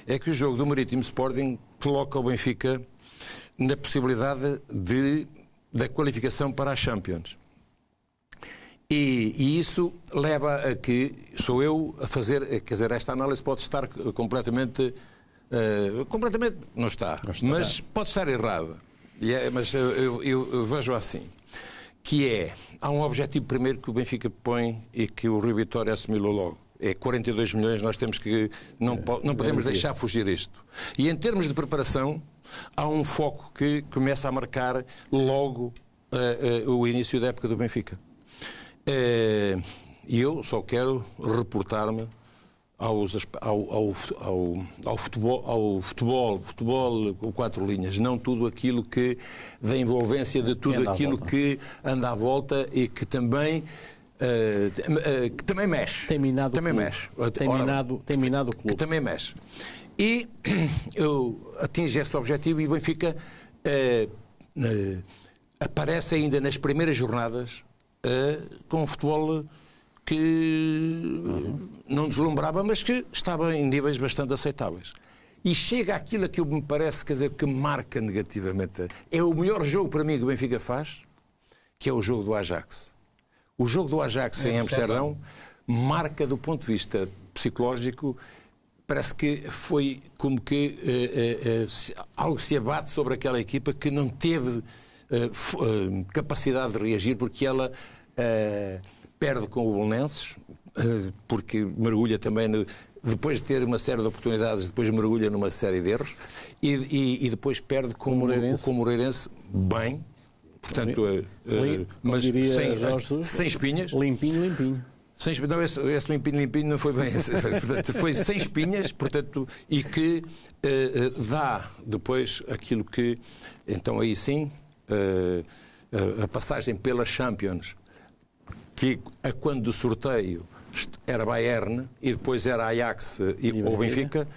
é que o jogo do Marítimo Sporting coloca o Benfica na possibilidade da qualificação para a Champions. E isso leva a que, sou eu a fazer, quer dizer, esta análise pode estar completamente não está, mas pode estar errada. Mas eu vejo assim, que há um objetivo primeiro que o Benfica põe e que o Rui Vitória assimilou logo. É 42 milhões, nós temos que, não podemos deixar fugir isto. E em termos de preparação, há um foco que começa a marcar logo o início da época do Benfica. E eu só quero reportar-me ao futebol com 4 linhas, não tudo aquilo que, da envolvência de tudo aquilo que anda à volta e que também mexe. Tem minado o clube. Que também mexe. E eu atingo esse objetivo e o Benfica aparece ainda nas primeiras jornadas com um futebol que não deslumbrava, mas que estava em níveis bastante aceitáveis. E chega àquilo que me parece, quer dizer, que marca negativamente. É o melhor jogo para mim que o Benfica faz, que é o jogo do Ajax. O jogo do Ajax em Amsterdão marca, do ponto de vista psicológico, parece que foi como que algo se abate sobre aquela equipa que não teve capacidade de reagir, porque ela perde com o Belenenses, porque mergulha também, depois de ter uma série de oportunidades, depois mergulha numa série de erros, e depois perde com o Moreirense bem, portanto, mas sem espinhas. Limpinho. Não, esse limpinho não foi bem. Portanto, foi sem espinhas, portanto, e que dá depois aquilo que, então aí sim, a passagem pela Champions, que quando do sorteio era Bayern e depois era Ajax ou Benfica,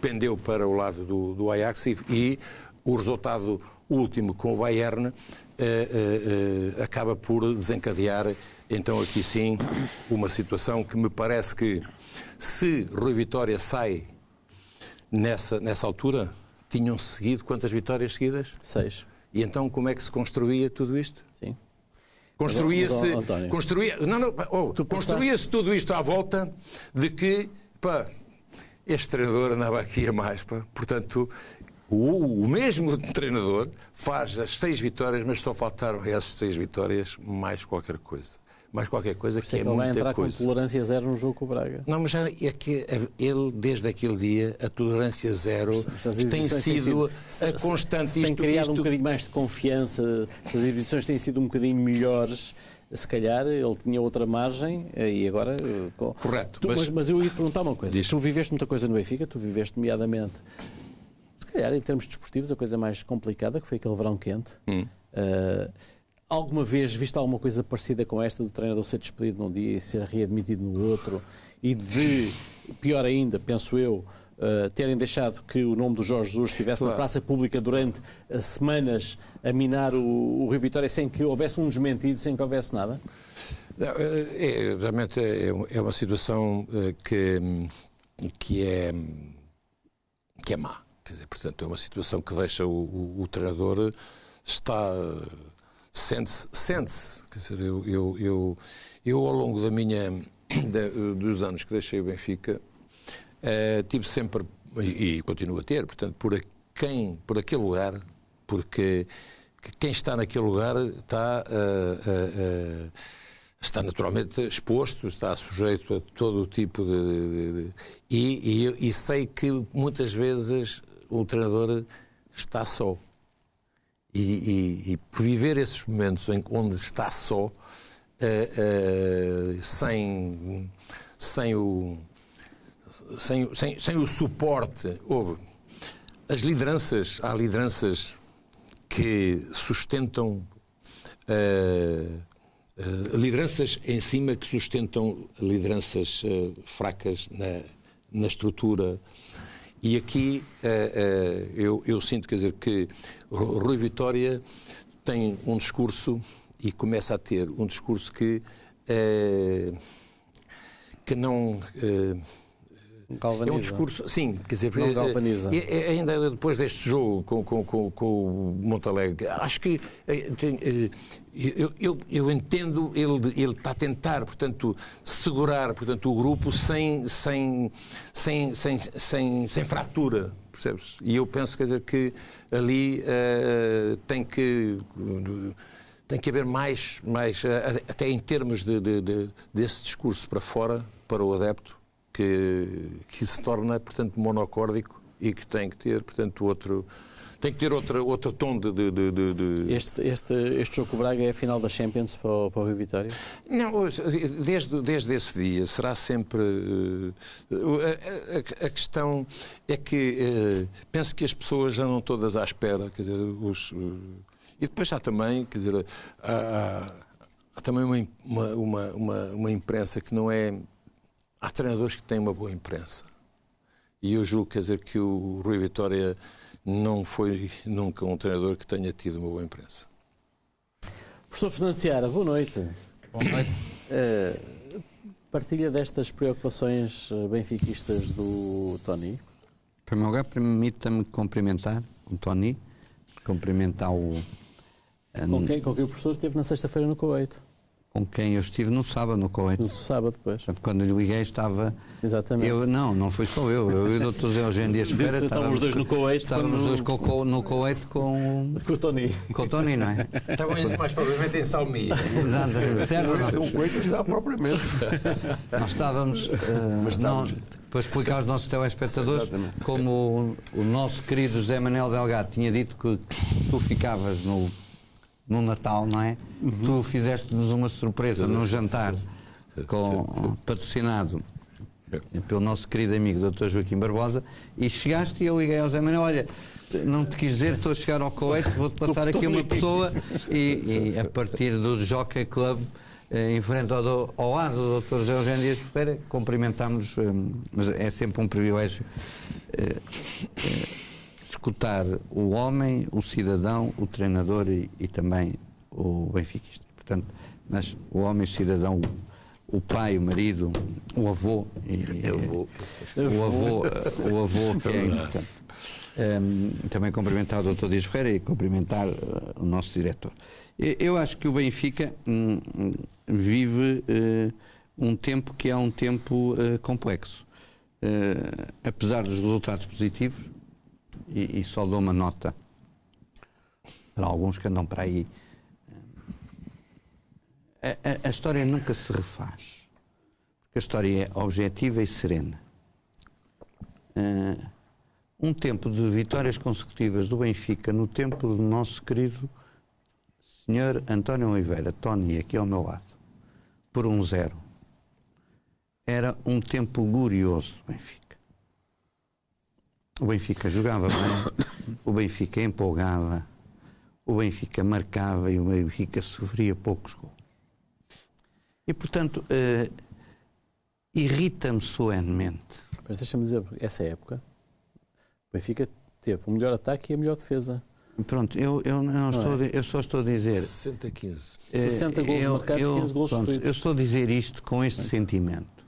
pendeu para o lado do Ajax e o resultado último com o Bayern acaba por desencadear, então aqui sim, uma situação que me parece que, se Rui Vitória sai nessa altura, tinham seguido quantas vitórias seguidas? 6. E então como é que se construía tudo isto? Sim. Construía-se tudo isto à volta de que, este treinador andava aqui a mais, portanto, o mesmo treinador faz as 6 vitórias, mas só faltaram essas 6 vitórias mais qualquer coisa. Mais qualquer coisa que é muita coisa. Ele vai entrar com tolerância zero no jogo com o Braga. Não, mas é que ele, desde aquele dia, a tolerância zero tem sido a constante. Tem criado um bocadinho mais de confiança, as exibições têm sido um bocadinho melhores. Se calhar ele tinha outra margem e agora... Correto. Mas eu ia te perguntar uma coisa. Diz. Tu viveste muita coisa no Benfica, tu viveste nomeadamente... Se calhar, em termos desportivos, a coisa mais complicada, que foi aquele verão quente. Alguma vez viste alguma coisa parecida com esta, do treinador ser despedido num dia e ser readmitido no outro, e de, pior ainda, penso eu, terem deixado que o nome do Jorge Jesus estivesse na praça pública durante semanas a minar o Rui Vitória sem que houvesse um desmentido, sem que houvesse nada? Realmente é uma situação que é má. Quer dizer, portanto, é uma situação que deixa o treinador sente-se. Quer dizer, eu ao longo dos anos que deixei o Benfica, tive sempre, e continuo a ter, portanto, por aquele lugar, porque quem está naquele lugar está naturalmente exposto, está sujeito a todo o tipo e sei que muitas vezes o treinador está só. E por viver esses momentos onde está só, sem o suporte, há lideranças que sustentam, lideranças em cima que sustentam lideranças fracas na estrutura. E aqui eu sinto, quer dizer, que Rui Vitória tem um discurso e começa a ter um discurso que não galvaniza. É um discurso, sim, quer dizer, não galvaniza. Ainda depois deste jogo com o Montalegre, acho que eu entendo, ele está a tentar, portanto, segurar, portanto, o grupo sem fratura, percebes? E eu penso, quer dizer, que ali tem que haver mais até em termos desse discurso para fora, para o adepto, que se torna, portanto, monocórdico e que tem que ter, portanto, outro tom de... Este jogo com o Braga é a final da Champions para o Rio Vitória? Não, desde esse dia será sempre... A questão é que penso que as pessoas já não todas à espera, quer dizer, e depois há também, quer dizer, há também uma imprensa que não é... Há treinadores que têm uma boa imprensa. E eu julgo, quer dizer, que o Rui Vitória não foi nunca um treinador que tenha tido uma boa imprensa. Professor Fernando Seara, boa noite. Boa noite. Partilha destas preocupações benfiquistas do Tony? Em primeiro lugar, permita-me cumprimentar o Tony, cumprimentar com quem o professor esteve na sexta-feira no Kuwait. Com quem eu estive no sábado no Kuwait. No sábado depois. Portanto, quando lhe liguei estava... Exatamente. Não foi só eu e o Dr. Zé Eugênio Dias Ferreira. Estávamos os dois no Kuwait. Estávamos os dois no Kuwait com o Tony. Com o Tony, não é? Estavam mais provavelmente em Salmia. Exatamente. Certo? O Kuwait está propriamente. Nós estávamos... para explicar aos nossos telespectadores, como o nosso querido José Manuel Delgado tinha dito que tu ficavas no Natal, não é? Tu fizeste-nos uma surpresa num jantar patrocinado pelo nosso querido amigo Dr. Joaquim Barbosa, e chegaste e eu liguei ao José Manuel: olha, não te quis dizer, estou a chegar ao Kuwait, vou-te passar aqui uma pessoa, e a partir do Jockey Club, em frente ao lado do Dr. José Eugênio Dias Ferreira, cumprimentámos, mas é sempre um privilégio escutar o homem, o cidadão, o treinador e também o benfiquista. Portanto, mas o homem, o cidadão, o pai, o marido, o avô, o avô que é importante. Também cumprimentar o Dr. Dias Ferreira e cumprimentar o nosso diretor. Eu acho que o Benfica vive um tempo que é um tempo complexo. Apesar dos resultados positivos, e só dou uma nota para alguns que andam para aí, a história nunca se refaz, porque a história é objetiva e serena. Um tempo de vitórias consecutivas do Benfica no tempo do nosso querido Sr. António Oliveira, Tony, aqui ao meu lado, por 1-0, era um tempo glorioso do Benfica. O Benfica jogava bem, o Benfica empolgava, o Benfica marcava e o Benfica sofria poucos gols. E, portanto, irrita-me solenemente. Mas deixa-me dizer, essa época, o Benfica teve o melhor ataque e a melhor defesa. Pronto, eu só estou a dizer... 60-15. 60 golos marcados, 15 golos sofridos. Eu estou a dizer isto com este sentimento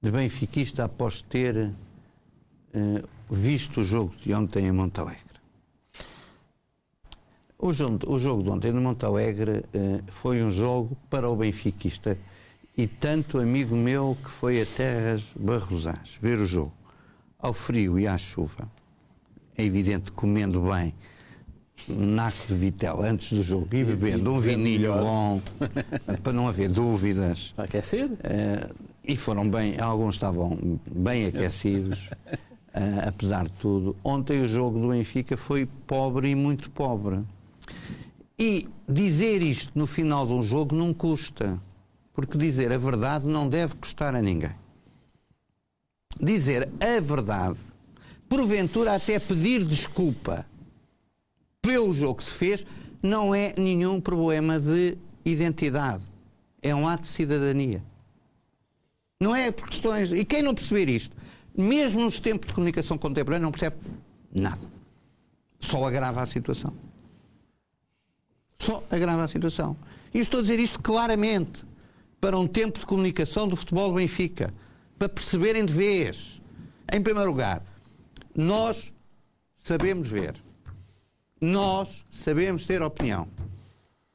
de benfiquista após ter visto o jogo de ontem em Montalegre. O jogo de ontem em Montalegre foi um jogo para o benfiquista, e tanto amigo meu que foi a terras barrosás ver o jogo ao frio e à chuva, é evidente, comendo bem naco de vitela antes do jogo e bebendo um vinilho bom para não haver dúvidas. Para aquecer? E foram bem, alguns estavam bem aquecidos, apesar de tudo. Ontem o jogo do Benfica foi pobre e muito pobre. E dizer isto no final de um jogo não custa, porque dizer a verdade não deve custar a ninguém. Dizer a verdade, porventura até pedir desculpa pelo jogo que se fez, não é nenhum problema de identidade. É um ato de cidadania. Não é por questões... E quem não perceber isto, mesmo nos tempos de comunicação contemporânea, não percebe nada. Só agrava a situação. Só agrava a situação. E eu estou a dizer isto claramente para um tempo de comunicação do futebol do Benfica, para perceberem de vez Em primeiro lugar, nós sabemos ver. Nós sabemos ter opinião.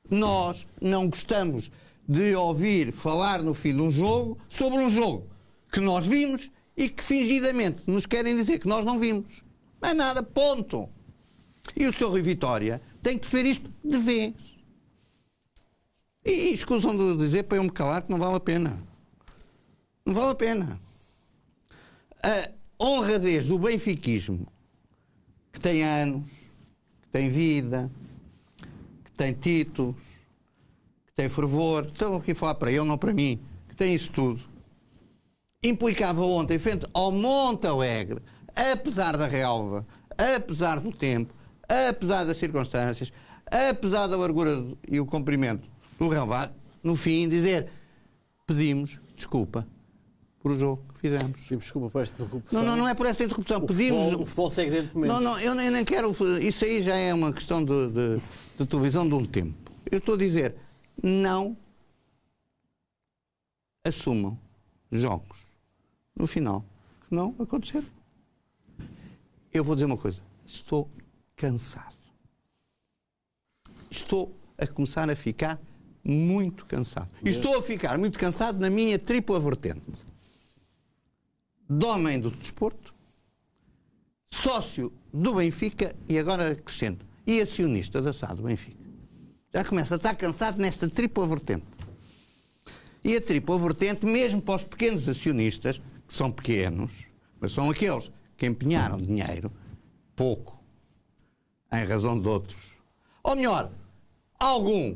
Nós não gostamos de ouvir falar no fim de um jogo sobre um jogo que nós vimos e que fingidamente nos querem dizer que nós não vimos. Não é nada, ponto. E o Sr. Rui Vitória tem que perceber isto de vez. E escusam de dizer para eu me calar que não vale a pena. Não vale a pena. A honradez do benfiquismo, que tem anos, que tem vida, que tem títulos, que tem fervor, estão aqui a falar para ele, não para mim, que tem isso tudo, implicava ontem, frente ao Monte Alegre, apesar da relva, apesar do tempo, apesar das circunstâncias, apesar da largura e o comprimento do relvado, no fim, dizer: pedimos desculpa por o jogo que fizemos. Pedimos desculpa por esta interrupção. Não é por esta interrupção. O futebol segue dentro de momentos. Não, eu nem quero. Isso aí já é uma questão de televisão de um tempo. Eu estou a dizer, não assumam jogos no final que não aconteceram. Eu vou dizer uma coisa. Estou cansado. Estou a começar a ficar muito cansado. E estou a ficar muito cansado na minha tripla vertente. De homem do desporto, sócio do Benfica e agora acrescento, e acionista da SAD do Benfica. Já começa a estar cansado nesta tripla vertente. E a tripla vertente, mesmo para os pequenos acionistas, que são pequenos, mas são aqueles que empenharam dinheiro, pouco, em razão de outros. Ou melhor, algum,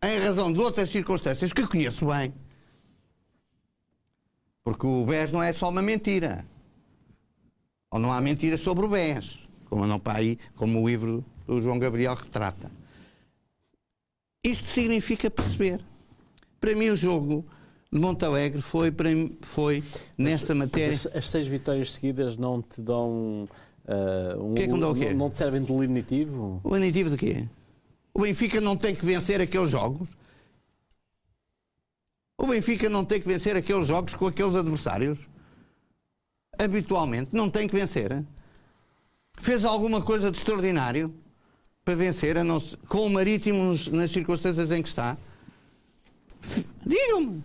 em razão de outras circunstâncias que conheço bem. Porque o BES não é só uma mentira. Ou não há mentiras sobre o BES, como não para aí, como o livro do João Gabriel retrata. Isto significa perceber. Para mim o jogo de Monte Alegre foi nessa matéria... As 6 vitórias seguidas não te dão... que é que me dá o quê? Não te servem de lenitivo? O lenitivo de quê? O Benfica não tem que vencer aqueles jogos? O Benfica não tem que vencer aqueles jogos com aqueles adversários? Habitualmente não tem que vencer. Fez alguma coisa de extraordinário para vencer, com o Marítimo nas circunstâncias em que está? Digam-me.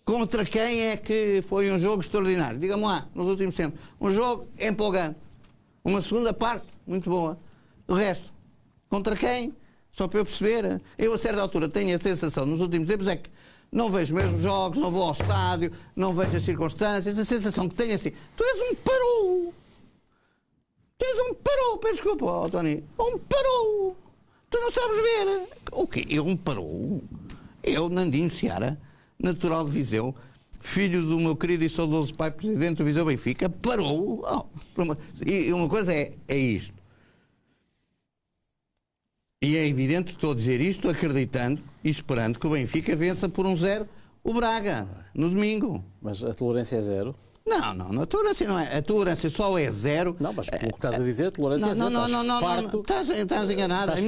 Contra quem é que foi um jogo extraordinário? Digam-me lá, nos últimos tempos. Um jogo empolgante. Uma segunda parte muito boa. O resto, contra quem? Só para eu perceber. Eu, a certa altura, tenho a sensação, nos últimos tempos, é que não vejo mesmo jogos, não vou ao estádio, não vejo as circunstâncias. A sensação que tenho é assim: tu és um parou! Tu és um parou! Peço desculpa, Tony. Um parou! Tu não sabes ver. O quê? Eu um parou? Eu, Nandinho Seara, natural de Viseu, filho do meu querido e saudoso pai, presidente do Viseu Benfica, parou. E uma coisa é isto. E é evidente que estou a dizer isto acreditando e esperando que o Benfica vença por 1-0 o Braga, no domingo. Mas a tolerância é 0? Não, a tolerância não é. A tolerância só é 0. Não, mas pelo que estás a dizer, a tolerância é 0. Não. Estás enganado. A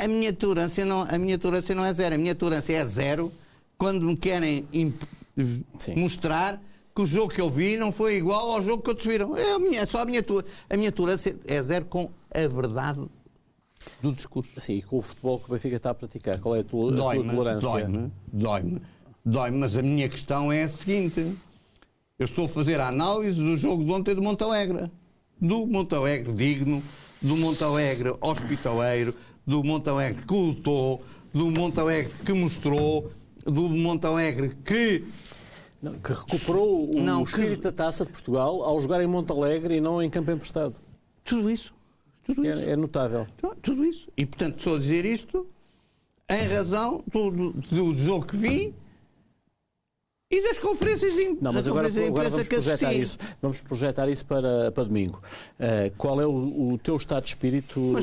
minha tolerância não é 0. A minha tolerância é 0 quando me querem mostrar que o jogo que eu vi não foi igual ao jogo que outros viram. A minha tolerância é 0 com a verdade do discurso. Sim, e com o futebol que o Benfica está a praticar, qual é a tua tolerância? Dói-me, mas a minha questão é a seguinte: eu estou a fazer a análise do jogo de ontem do Monte Alegre. Do Monte Alegre digno, do Monte Alegre hospitaleiro, do Monte Alegre que lutou, do Monte Alegre que mostrou, do Monte Alegre que recuperou o espírito da Taça de Portugal ao jogar em Monte Alegre e não em campo emprestado. Tudo isso. É notável. Tudo isso. E, portanto, estou a dizer isto em razão do jogo que vi e das conferências de imprensa. Não, mas agora vamos projetar isso para domingo. Qual é o teu estado de espírito,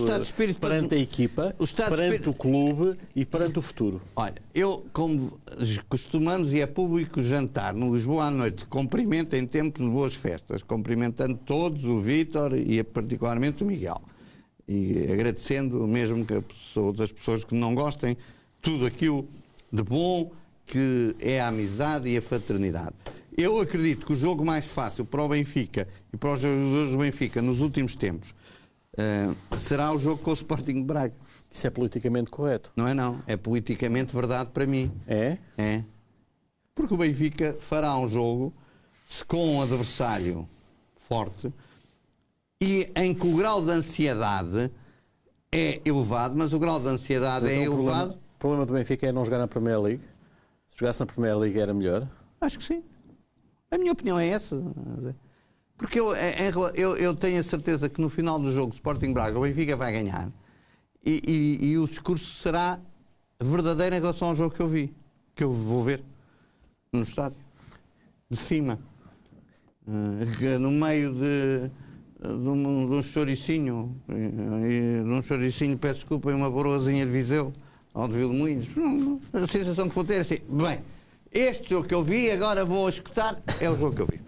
perante a equipa, perante o clube e perante o futuro? Olha, eu, como costumamos e é público jantar no Lisboa à noite, cumprimento em tempos de boas festas, cumprimentando todos, o Vítor e particularmente o Miguel. E agradecendo, mesmo que as pessoas que não gostem, tudo aquilo de bom que é a amizade e a fraternidade. Eu acredito que o jogo mais fácil para o Benfica e para os jogadores do Benfica nos últimos tempos será o jogo com o Sporting de Braga. Isso é politicamente correto? Não é não. É politicamente verdade para mim. É? É. Porque o Benfica fará um jogo com um adversário forte e em que o grau de ansiedade é elevado, mas o grau de ansiedade é elevado. O problema do Benfica é não jogar na Premier League. Se jogasse na Premier League era melhor? Acho que sim. A minha opinião é essa. Porque eu tenho a certeza que no final do jogo do Sporting Braga o Benfica vai ganhar e o discurso será verdadeiro em relação ao jogo que eu vi, que eu vou ver no estádio, de cima, no meio de um choricinho, peço desculpa, e uma boroazinha de Viseu, ou de Vilmoinhos. A sensação que vou ter é assim, bem, este jogo que eu vi, agora vou escutar, é o jogo que eu vi.